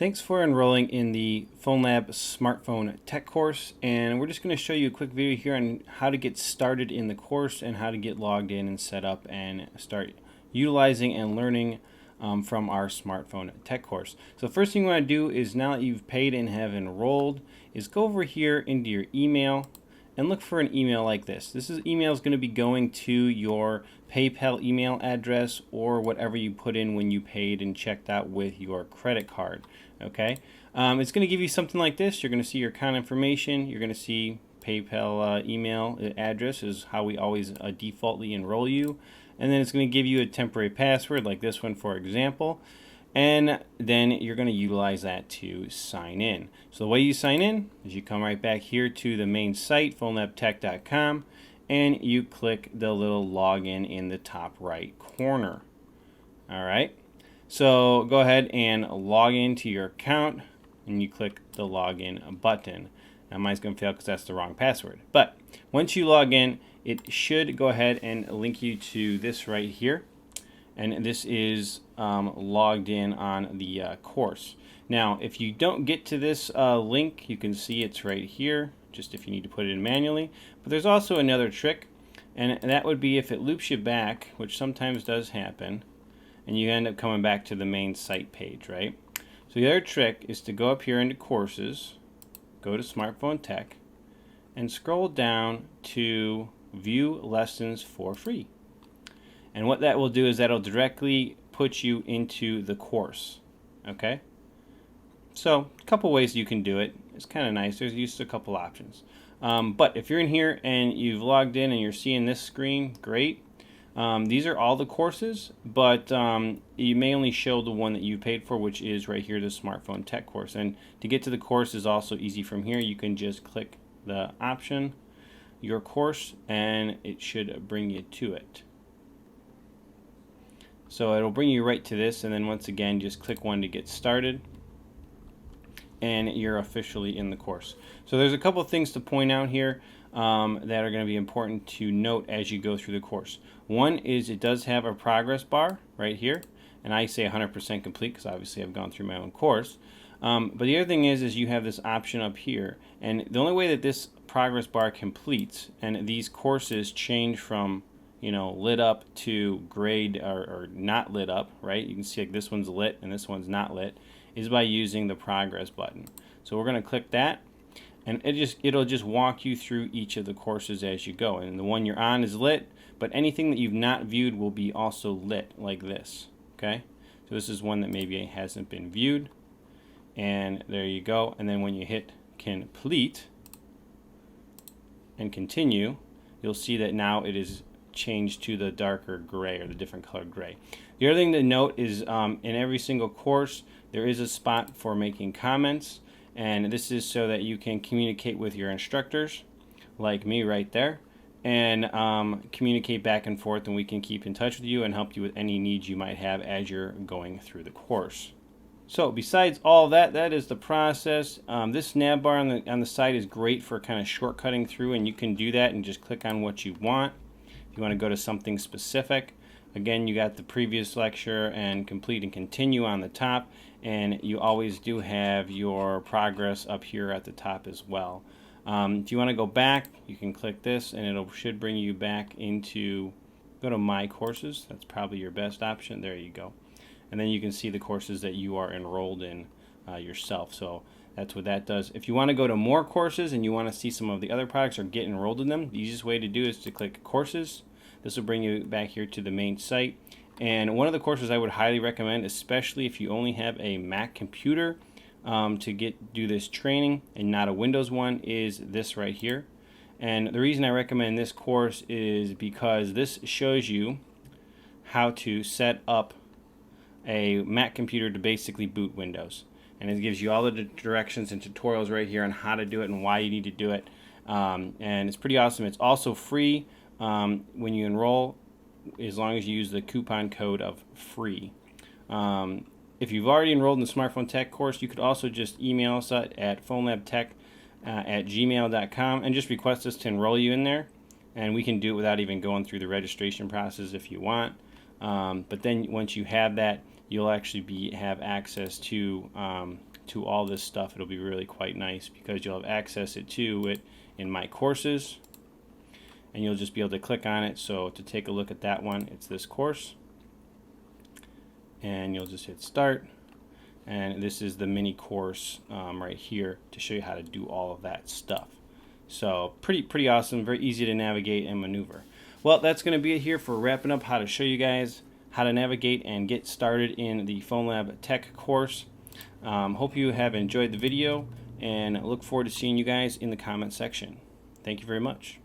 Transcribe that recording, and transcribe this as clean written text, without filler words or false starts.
Thanks for enrolling in the PhonLab smartphone tech course, and we're just going to show you a quick video here on how to get started in the course and how to get logged in and set up and start utilizing and learning from our smartphone tech course. So the first thing you want to do is, now that you've paid and have enrolled, is go over here into your email and look for an email like this. This email is going to be going to your PayPal email address or whatever you put in when you paid and checked out with your credit card. Okay, it's going to give you something like this. You're going to see your account information. You're going to see PayPal email address is how we always defaultly enroll you, and then it's going to give you a temporary password like this one, for example. And then you're going to utilize that to sign in. So the way you sign in is you come right back here to the main site, phonlabtech.com, and you click the little login in the top right corner. All right. So go ahead and log into your account, and you click the login button. Now mine's going to fail because that's the wrong password. But once you log in, it should go ahead and link you to this right here. And this is logged in on the course. Now, if you don't get to this link, you can see it's right here, just if you need to put it in manually. But there's also another trick, and that would be if it loops you back, which sometimes does happen, and you end up coming back to the main site page, right? So the other trick is to go up here into Courses, go to Smartphone Tech, and scroll down to View Lessons for Free. And what that will do is that'll directly put you into the course. Okay? So, a couple ways you can do it. It's kind of nice. There's just a couple options. But if you're in here and you've logged in and you're seeing this screen, great. These are all the courses, but you may only show the one that you paid for, which is right here, the smartphone tech course. And to get to the course is also easy from here. You can just click the option, your course, and it should bring you to it. So it'll bring you right to this, and then once again, just click one to get started, and you're officially in the course. So there's a couple things to point out here that are going to be important to note as you go through the course. One is it does have a progress bar right here, and I say 100% complete because obviously I've gone through my own course. But the other thing is you have this option up here, and the only way that this progress bar completes, and these courses change from lit up to grayed or not lit up, right? You can see like this one's lit and this one's not lit, is by using the progress button. So we're going to click that, and it'll just walk you through each of the courses as you go. And the one you're on is lit, but anything that you've not viewed will be also lit like this. Okay? So this is one that maybe hasn't been viewed, and there you go. And then when you hit complete and continue, you'll see that now it is changed to the darker gray, or the different colored gray. The other thing to note is in every single course there is a spot for making comments, and this is so that you can communicate with your instructors like me right there, and communicate back and forth, and we can keep in touch with you and help you with any needs you might have as you're going through the course. So besides all that, that is the process. This nav bar on the side is great for kind of shortcutting through, and you can do that and just click on what you want. If you want to go to something specific, again, you got the previous lecture and complete and continue on the top, and you always do have your progress up here at the top as well. If you want to go back, you can click this, and it should bring you back into, go to My Courses. That's probably your best option. There you go. And then you can see the courses that you are enrolled in yourself. So that's what that does. If you want to go to more courses and you want to see some of the other products or get enrolled in them, the easiest way to do is to click Courses. This will bring you back here to the main site. And one of the courses I would highly recommend, especially if you only have a Mac computer to do this training and not a Windows one, is this right here. And the reason I recommend this course is because this shows you how to set up a Mac computer to basically boot Windows. And it gives you all the directions and tutorials right here on how to do it and why you need to do it. And it's pretty awesome. It's also free when you enroll, as long as you use the coupon code of FREE. If you've already enrolled in the Smartphone Tech course, you could also just email us at phonlabtech@gmail.com and just request us to enroll you in there. And we can do it without even going through the registration process if you want. But then once you have that, you'll actually have access to to all this stuff, it'll be really quite nice because you'll have access to it in My Courses, and you'll just be able to click on it. So to take a look at that one, it's this course, and you'll just hit start, and this is the mini course right here to show you how to do all of that stuff. So pretty awesome, very easy to navigate and maneuver. Well, that's going to be it here for wrapping up how to show you guys how to navigate and get started in the PhonLab Tech course. Hope you have enjoyed the video, and look forward to seeing you guys in the comment section. Thank you very much.